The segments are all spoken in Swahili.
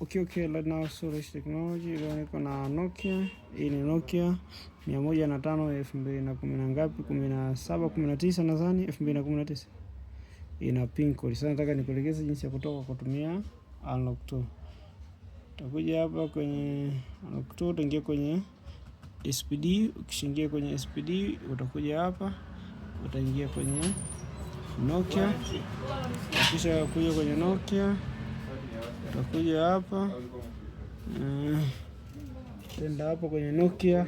Okay, right now Suresh Technology. Leo niko na Nokia. Hii ni Nokia 105 2010 na ngapi, 17 19 nadhani 2019. Ina pin code. Sasa nataka nikuelekeze jinsi ya kutoka kutumia unlock tool. Utakuja hapa kwenye unlock tool, utaingia kwenye SPD. Ukishaingia kwenye SPD utakuja hapa, utaingia kwenye Nokia. Kisha kuja kwenye Nokia utakuja hapa tenda hapo kwenye Nokia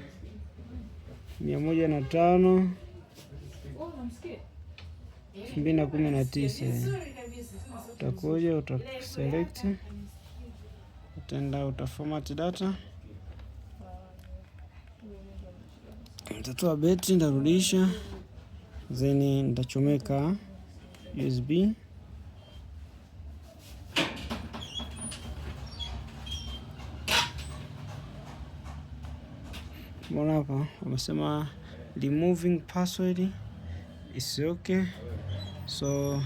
105 2019. Utakuja utaselect, utaenda utaformat data, nitatoa betri, nitarudisha, then nitachomeka USB. Mbona hapa wamesema removing password is okay, so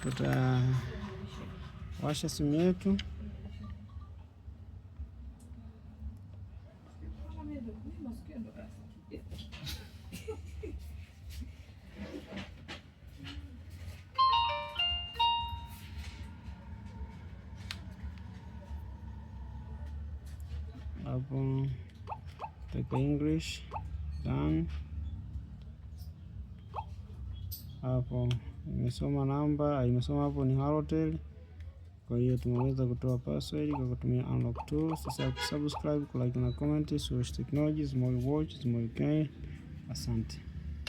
tutawasha simu yetu. Hapo taka English done. Hapo imesoma namba, imesoma hapo ni Halotel. Kwa hiyo tumeweza kutoa password kwa kutumia unlock tool. Sasa subscribe, like na comment. Suresh Technology, Small Watch, Small K. Asante.